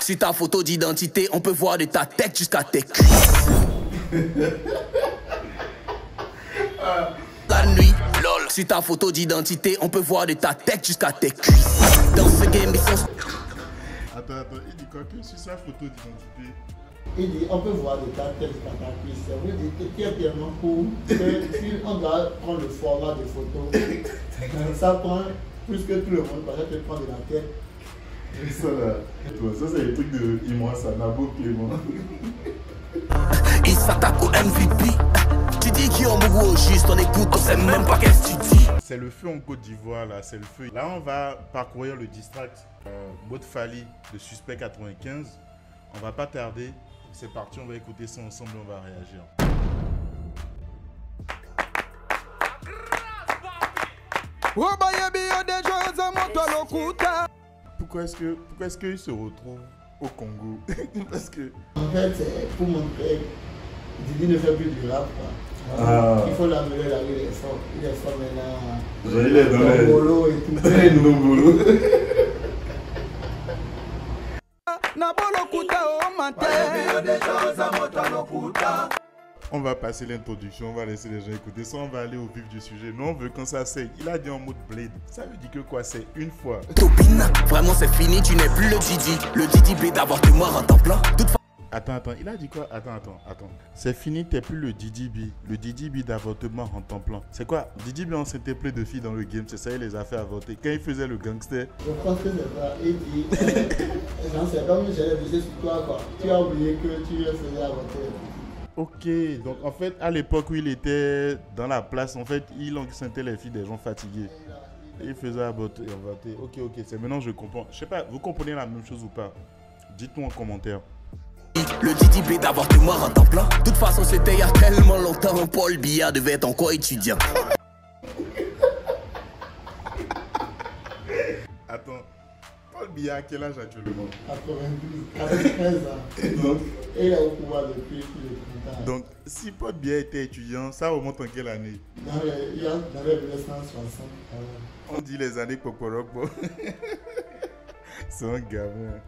Si ta photo d'identité, on peut voir de ta tête jusqu'à tes cuisses. La nuit, lol. Si ta photo d'identité, on peut voir de ta tête jusqu'à tes cuisses. Dans ce game, ils sont... Attends, il dit quoi que sur sa photo d'identité? Il dit, on peut voir de ta tête jusqu'à ta cuisse. Ça veut dire que tu es tellement court que si on doit prendre le format de photo, ça prend plus que tout le monde parce que tu prends de la tête. Ça là, ça c'est le truc de Imran, ça, Nabo Clément. Il s'attaque au MVP. Tu dis qu'il y a un bougou au juste, on écoute, on sait même pas qu'est-ce que tu dis. C'est le feu en Côte d'Ivoire là, c'est le feu. Là on va parcourir le district Maud Fali de Suspect 95. On va pas tarder, c'est parti, on va écouter ça ensemble et on va réagir. Pourquoi est-ce qu'il se retrouve au Congo? Parce que... En fait, c'est pour montrer Didi ne fait plus du rap. Il faut l'amener là, il est fort. Il est fort maintenant. Il est dans les boulot et tout. Il est dans le boulot. On va passer l'introduction, on va laisser les gens écouter ça, on va aller au vif du sujet. Nous on veut quand ça c'est, il a dit en mode blade. Ça veut dire que quoi, c'est une fois. Topine, vraiment c'est fini, tu n'es plus le Didi. Le Didi B d'avoir tes morts en temps plein. Attends, il a dit quoi? Attends. C'est fini, t'es plus le Didi B. Le Didi B d'avortement en temps plein. C'est quoi? Didi B, on s'était plein de filles dans le game, c'est ça, il les a fait avorter. Quand il faisait le gangster. Je pense que c'est ça. Il dit, c'est comme j'allais visiter sur toi quoi. Tu as oublié que tu le faisais avorter. Ok, donc en fait, à l'époque où il était dans la place, en fait, il enceinte les filles des gens fatigués. Et il faisait avorter. Ok, c'est maintenant je comprends. Je sais pas, vous comprenez la même chose ou pas? Dites-nous en commentaire. Le Didi B d'avoir tes morts en temps plein. De toute façon, c'était il y a tellement longtemps. Paul Biya devait être encore étudiant. Attends, Paul Biya à quel âge actuellement? 93 ans. Donc, et il est au pouvoir depuis plus de 30 ans. Donc, si Paul Biya était étudiant, ça remonte en quelle année? Dans les 1960. On dit les années Poporokbo. C'est un gamin.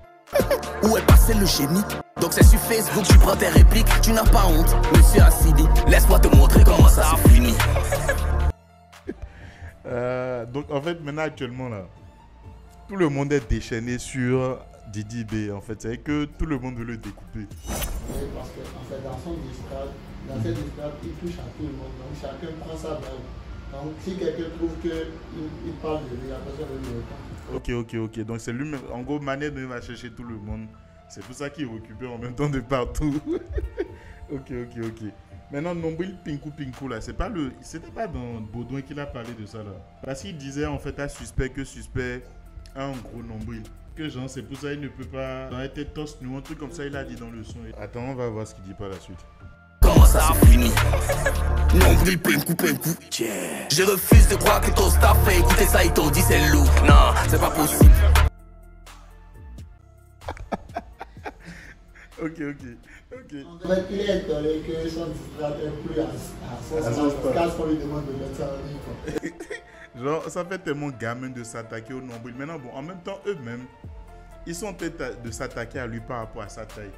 Où est passé le génie? Donc c'est sur Facebook, tu prends tes répliques. Tu n'as pas honte, monsieur Assidi. Laisse-moi te montrer comment ça a fini. Donc en fait, maintenant actuellement là, tout le monde est déchaîné sur Didi B. En fait, c'est que tout le monde veut le découper. Oui, parce que en fait, dans son discours, cette histoire, il touche à tout le monde. Donc chacun prend sa balle. Donc si quelqu'un trouve qu'il parle de lui, la personne veut le répondre. Ok. Donc c'est lui-même, en gros, Manet va chercher tout le monde. C'est pour ça qu'il récupère en même temps de partout. Ok. Maintenant, nombril Pinkou là, c'était pas dans Baudouin qu'il a parlé de ça là. Parce qu'il disait en fait à Suspect que Suspect a un gros nombril. Que genre, c'est pour ça il ne peut pas être toss nous, un truc comme ça il a dit dans le son. Attends, on va voir ce qu'il dit par la suite. Comment ça a fini? Nombril Pinkou. Je refuse de croire que ton staff fait écouter ça, ils t'ont dit c'est lourd. Non, c'est pas possible. Ok. En fait, il est étonné que son discours est plus à son parce qu'on lui demande de mettre ça en ligne. Genre, ça fait tellement gamin de s'attaquer au nombril. Maintenant, bon, en même temps, eux-mêmes, ils sont en tête de s'attaquer à lui par rapport à sa taille.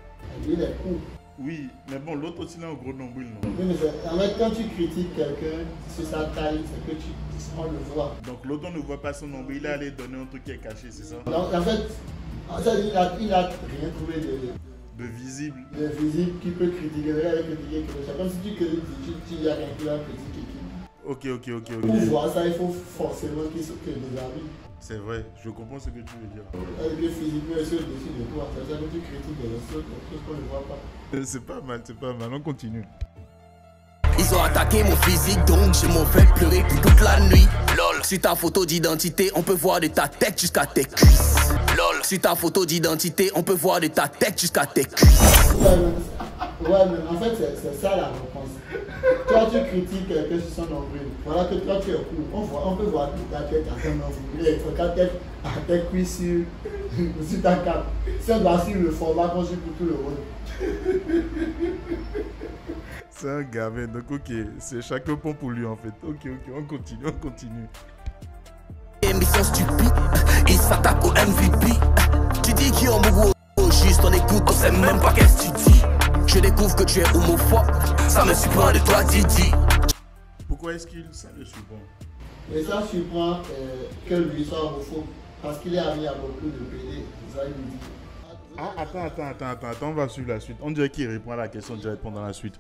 Il est cool. Oui, mais bon, l'autre aussi il a un gros nombril, non? Oui, mais en fait, quand tu critiques quelqu'un sur sa taille, c'est que on le voit. Donc l'autre, on ne voit pas son nombril, il est allé donner un truc qui est caché, c'est ça? Donc en fait, il a rien trouvé de visible. De visible qui peut critiquer. Il a critiqué quelque chose. C'est comme si tu critiques, tu y a quelqu'un qui va critiquer. Ok. Pour voir ça, il faut forcément qu'il se crée des amis. C'est vrai, je comprends ce que tu veux dire. Avec le physiquement, il se dessus de toi. C'est ça que tu critiques des autres, quelque chose qu'on ne voit pas. C'est pas mal, on continue. Ils ont attaqué mon physique, donc je m'en fais pleurer pour toute la nuit. Lol, sur ta photo d'identité, on peut voir de ta tête jusqu'à tes cuisses. Lol, sur ta photo d'identité, on peut voir de ta tête jusqu'à tes cuisses. Ouais, mais en fait, c'est ça la réponse. Toi, tu critiques quelqu'un sur son nombril. Voilà que toi, tu es cool. On peut voir ta tête à ton nombril. Il faut ta tête à tes cuisses sur ta cape. Si on doit suivre le format qu'on suit pour tout le monde. C'est un gamin, donc ok, c'est chacun pont pour lui en fait. Ok, on continue. Ils sont stupides, ils s'attaquent au MVP. Tu dis qu'ils ont beaucoup au juste. écoute, on sait même pas qu'est-ce que tu dis. Je découvre que tu es homophobe, ça me surprend de toi, Didi. Pourquoi est-ce qu'il ça le surprend? Et ça surprend que lui soit homophobe. Parce qu'il est ami à beaucoup de PD. C'est ça, il lui dit. Ah, attends, on va suivre la suite. On dirait qu'il répond à la question, je réponds dans la suite.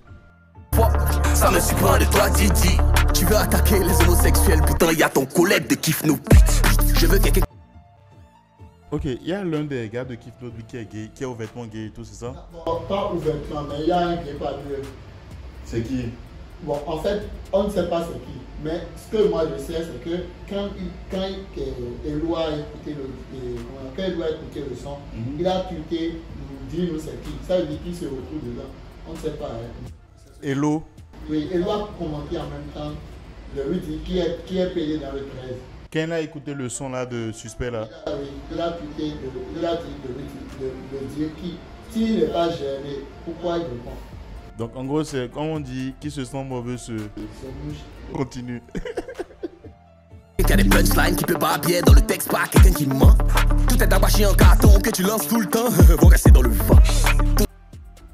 Ça me surprend de toi, Didi. Tu veux attaquer les homosexuels, putain, y a ton collègue de Kiff No Pute. Je veux quelqu'un. Ok, il y a l'un des gars de Kiff No Pute qui est gay, qui est ouvertement gay et tout, c'est ça? Bon, pas ouvertement, mais il y a un qui est pas dur. C'est qui? Bon, en fait, on ne sait pas c'est qui. Mais ce que moi je sais, c'est que quand Eloi a écouté le son, il a tweeté, dis-nous c'est qui. Ça veut dire qui se retrouve dedans. On ne sait pas. Hein. Hello? Oui, Eloi a commenté en même temps. Je lui dis qui est payé dans le 13. Quand il a écouté le son là de Suspect là? Oui, il a tweeté, il a dit de dire qui. S'il n'est pas gêné, pourquoi il répond? Donc en gros, c'est quand on dit qui se sent mauvais se continue. Il y a des punchlines qui peut pas bien dans le texte, pas quelqu'un qui ment. Tout est abaché en carton que tu lances tout le temps, vont rester dans le vent.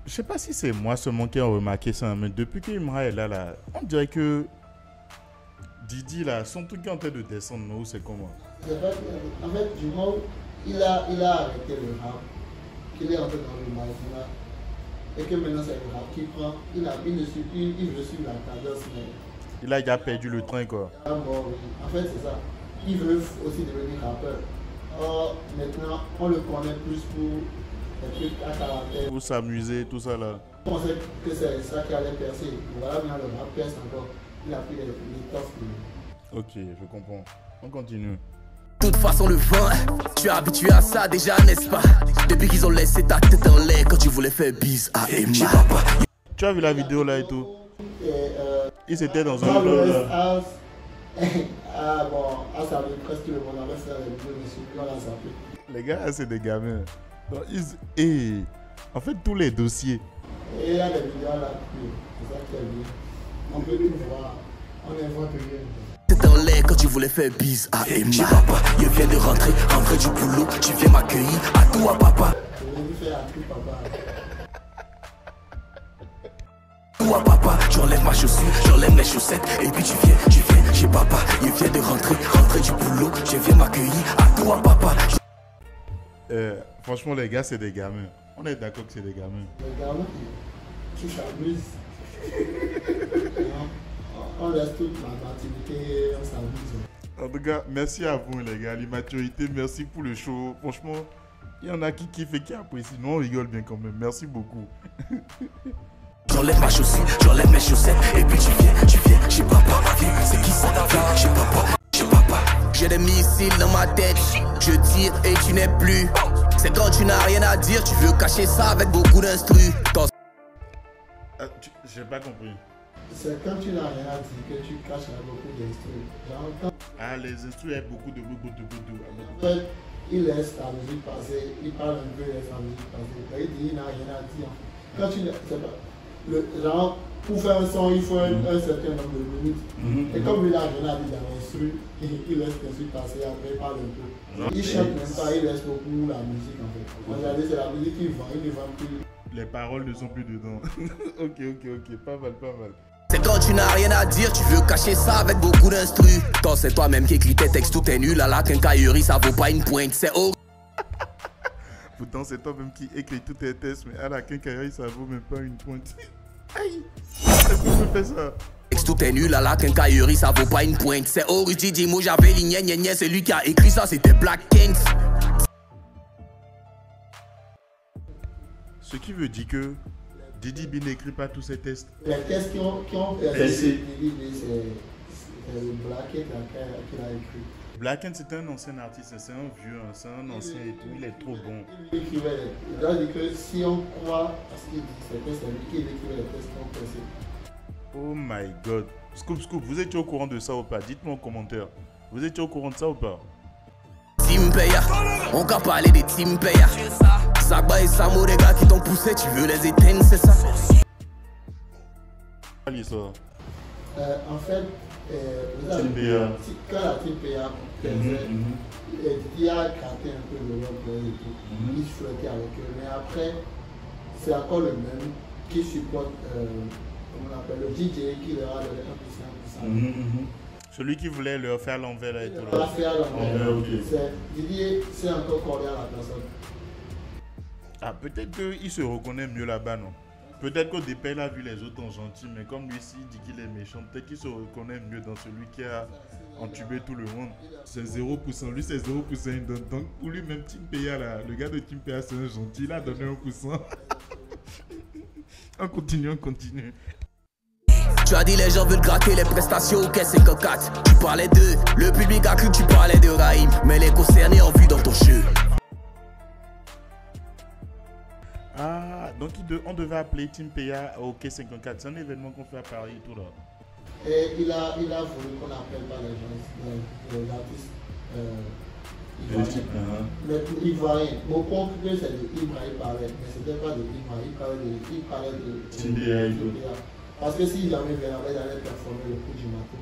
Je sais pas si c'est moi seulement qui a remarqué ça, mais depuis que Imra est là, on dirait que Didi là, son truc est en train de descendre, non? C'est comment? En fait, du moment où il a arrêté le rap, qu'il est entré dans le marginal, et que maintenant c'est le rap qui prend, il veut suivre la cadence, mais... Il a déjà perdu le train quoi. Ah bon, oui. En fait c'est ça. Il veut aussi devenir rappeur. Or, maintenant, on le connaît plus pour des trucs à caractère. Pour s'amuser, tout ça là. On pensait que c'est ça qui allait percer. Voilà, maintenant le rap perce encore. Il a pris les toffes. Ok, je comprends. On continue. De toute façon le vent, tu es habitué à ça déjà, n'est-ce pas? Depuis qu'ils ont laissé ta tête en l'air quand tu voulais faire bise à Emma. Tu as vu la vidéo là et tout? Il s'était dans un Ah bon, ça avait presque tout le monde avait fait la vidéo, mais celui-là l'a zappé. Les gars, c'est des gamins. Donc, en fait, tous les dossiers. Et il y a des vidéos là, c'est ça qui est bien. On peut tout voir, on invente rien. T'étais en l'air quand tu voulais faire bise à Emma. Papa, je viens de rentrer du boulot, tu viens m'accueillir à toi papa. Je vais faire à tout papa. Toi papa, j'enlève ma chaussure, j'enlève mes chaussettes et puis tu viens chez papa. Il vient de rentrer du boulot, je viens m'accueillir à toi papa. Franchement les gars c'est des gamins. On est d'accord que c'est des gamins. Les gamins qui s'amusent. On laisse toute la maturité, on s'amuse. En tout cas, merci à vous les gars, l'immaturité, merci pour le show. Franchement, il y en a qui kiffent et qui apprécient. Nous on rigole bien quand même, merci beaucoup. J'enlève ma chaussure, j'enlève mes chaussettes et puis tu viens chez papa. C'est qui ça? Viens chez papa. J'ai des missiles dans ma tête, je tire et tu n'es plus. C'est quand tu n'as rien à dire, tu veux cacher ça avec beaucoup d'instru. J'ai pas compris. C'est quand tu n'as rien à dire que tu caches avec beaucoup d'instruments. Ah, les instruments, il y a beaucoup de En fait, il laisse la musique passer, il parle un peu, il laisse la musique passer. Il dit il n'a rien à dire. Quand tu c'est pas, genre, pour faire un son, il faut un certain nombre de minutes. Et comme il n'a rien à dire dans l'instru, il laisse l'instru passer, après il parle un peu. Il chante même pas, il laisse beaucoup la musique en fait. Regardez, c'est la musique qu'il vend, il ne vend plus. Les paroles ne sont plus dedans. ok, pas mal. C'est quand tu n'as rien à dire, tu veux cacher ça avec beaucoup d'instru. Quand c'est toi-même qui écris tes textes, tout est nul, à la quincaillerie, ça vaut pas une pointe, c'est horrible. Pourtant, c'est toi-même qui écris tous tes textes, mais à la quincaillerie, ça vaut même pas une pointe. Aïe! Est-ce qu'on peut faire ça? Tout est nul, à la quincaillerie, ça vaut pas une pointe. C'est Origi, dis-moi, j'avais l'igné, c'est lui qui a écrit ça, c'était Black Kings. Ce qui veut dire que Didi B n'écrit pas tous ses tests. Les tests qui ont percé Didi B, c'est le Blackhead qui l'a écrit. Blackhead, c'est un ancien artiste, c'est un vieux, c'est un ancien et tout, il est trop bon. Il doit dire que si on croit à ce qu'il dit, c'est que c'est lui qui écrivait les tests qui ont percé. Oh my god. Scoop, vous étiez au courant de ça ou pas? Dites-moi en commentaire. Vous étiez au courant de ça ou pas? Team Paya, on va parler des Team Paya. Sagba et Samo, les gars qui t'ont poussé, tu veux les éteindre, c'est ça? L'histoire. En fait, Quand la team PA perdait, Didi a gratté un peu le leur et tout. Il flirtait avec eux. Mais après, c'est encore le même qui supporte, comment on appelle, le DJ qui leur a donné 1%. Celui qui voulait leur faire l'envers là et tout. Leur faire l'envers. Didier, c'est encore collé à la personne. Ah, peut-être qu'il se reconnaît mieux là-bas, non? Peut-être qu'au départ, il a vu les autres en gentils, mais comme lui ici dit qu'il est méchant, peut-être qu'il se reconnaît mieux dans celui qui a entubé tout le monde. C'est 0%. Lui, c'est 0%. Il donne. Donc, pour lui, même Tim Peya, là, le gars de Tim Peya, c'est un gentil. Il a donné 1%. On continue. Tu as dit les gens veulent gratter les prestations au Caisse 54. Tu parlais d'eux, le public a cru que tu parlais de Raïm. Mais les concernés ont vu dans ton jeu. Ah, donc on devait appeler Tim Peya au Caisse 54. C'est un événement qu'on fait à Paris et tout là. Et il a voulu qu'on n'appelle pas les gens, les artistes ivoiriens. Mais ivoiriens. Au compte que c'est de Ibra, il parlait. Mais c'était pas de Ibra, il parlait de Tim Peya. Parce que s'il jamais venu, il allait performer le coup du matin.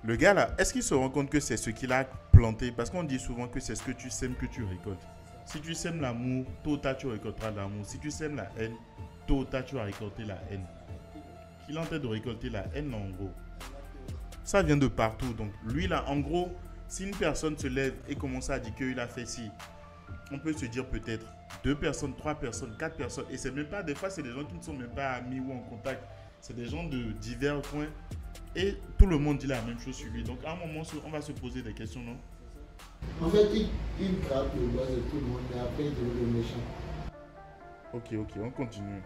Le gars là, est-ce qu'il se rend compte que c'est ce qu'il a planté? Parce qu'on dit souvent que c'est ce que tu sèmes que tu récoltes. Si tu sèmes l'amour, tôt ou tard tu récolteras l'amour. Si tu sèmes la haine, tôt ou tard tu vas récolter la haine. Il est en train de récolter la haine en gros. Ça vient de partout. Donc lui là, en gros, si une personne se lève et commence à dire qu'il a fait ci, on peut se dire peut-être 2 personnes, 3 personnes, 4 personnes. Et c'est même pas, des fois c'est des gens qui ne sont même pas amis ou en contact. C'est des gens de divers coins. Et tout le monde dit la même chose sur lui. Donc à un moment, on va se poser des questions, non? En fait, il gratte le buzz de tout le monde, mais après il devient le méchant. Ok, on continue.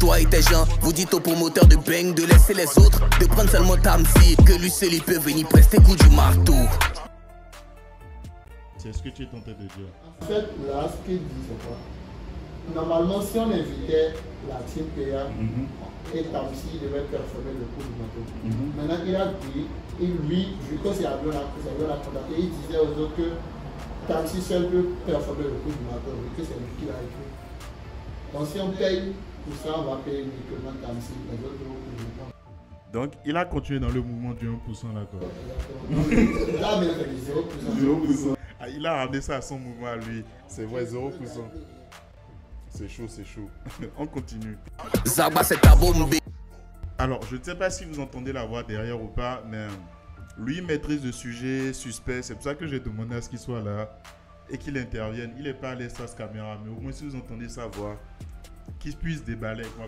Toi et tes gens, vous dites au promoteur de Bang de laisser les autres, de prendre seulement Tamsi, que lui seul il peut venir prester coup du marteau. C'est ce que tu es tenté de dire. En fait, là, ce qu'il dit, c'est quoi? Normalement, si on invitait la team PA et Tamsi, il devait performer le coup du bateau. Maintenant, il a dit, et lui, vu que c'est Ablon la contacté, il disait aux autres que Tamsi seul peut performer le coup du bateau, vu que c'est lui qui l'a écrit. Donc, si on paye pour ça, on va payer uniquement Tamsi, les autres vont. Donc, il a continué dans le mouvement du 1% là, quoi. Exactement. Là, mais il a fait 0%. Ah, il a ramené ça à son mouvement à lui. C'est vrai, 0%. C'est chaud. On continue. Zaba, c'est ta bombe. Alors, je ne sais pas si vous entendez la voix derrière ou pas, mais lui maîtrise le sujet suspect. C'est pour ça que j'ai demandé à ce qu'il soit là et qu'il intervienne. Il n'est pas à l'aise face caméra, mais au moins si vous entendez sa voix, qu'il puisse déballer, quoi.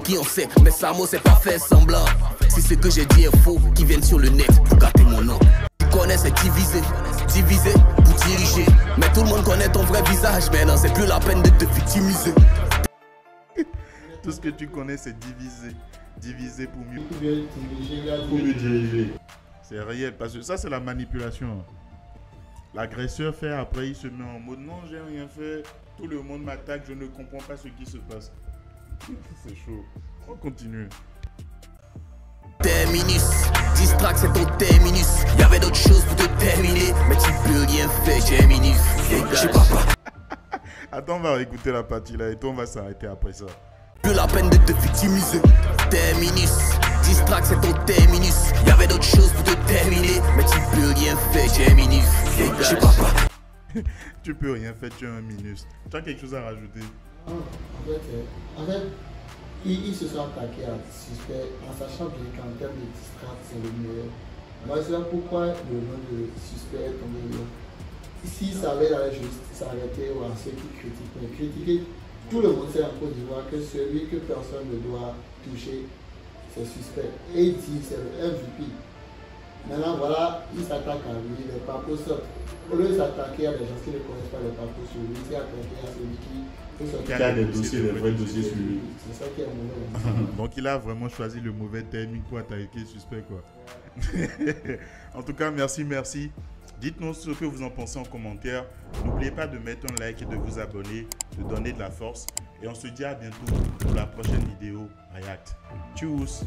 Qui on sait, mais Samo c'est pas fait semblant. Si ce que j'ai dit est faux, qui viennent sur le net pour gâter mon nom. Tu connais c'est diviser pour diriger. Mais tout le monde connaît ton vrai visage, mais non c'est plus la peine de te victimiser. Tout ce que tu connais c'est diviser pour mieux diriger. C'est réel, parce que ça c'est la manipulation. L'agresseur fait, après il se met en mode non j'ai rien fait, tout le monde m'attaque, je ne comprends pas ce qui se passe. C'est chaud. On continue. Terminus, distract c'est ton terminus. Y'avait d'autres choses pour te terminer, mais tu peux rien faire, terminus. Dégage. Attends, on va écouter la partie là et toi on va s'arrêter après ça. Plus la peine de te victimiser. Terminus, distract c'est ton terminus. Y'avait d'autres choses pour te terminer, mais tu peux rien faire, terminus. Dégage. Tu peux rien faire, tu as un minus. Tu as quelque chose à rajouter? En fait, ils se sont attaqués à suspect en sachant bien qu'en termes de distract, c'est le meilleur. Moi, je sais pourquoi le nom de suspect est tombé là. S'ils savaient aller juste s'arrêter ou à ceux qui critiquent, mais critiquer, tout le monde sait en Côte d'Ivoire que celui que personne ne doit toucher, c'est suspect. Et il dit c'est le MVP. Maintenant, voilà, il s'attaque à lui, les papos sortent. Au lieu de s'attaquer à des gens qui ne connaissent pas les papos sur lui, il s'est attaqué à celui qui a des dossiers, des vrais dossiers sur lui. C'est ça qui est mauvais. Donc il a vraiment choisi le mauvais timing pour attaquer suspect, quoi. En tout cas, merci. Dites-nous ce que vous en pensez en commentaire. N'oubliez pas de mettre un like et de vous abonner, de donner de la force. Et on se dit à bientôt pour la prochaine vidéo React. Tchuss!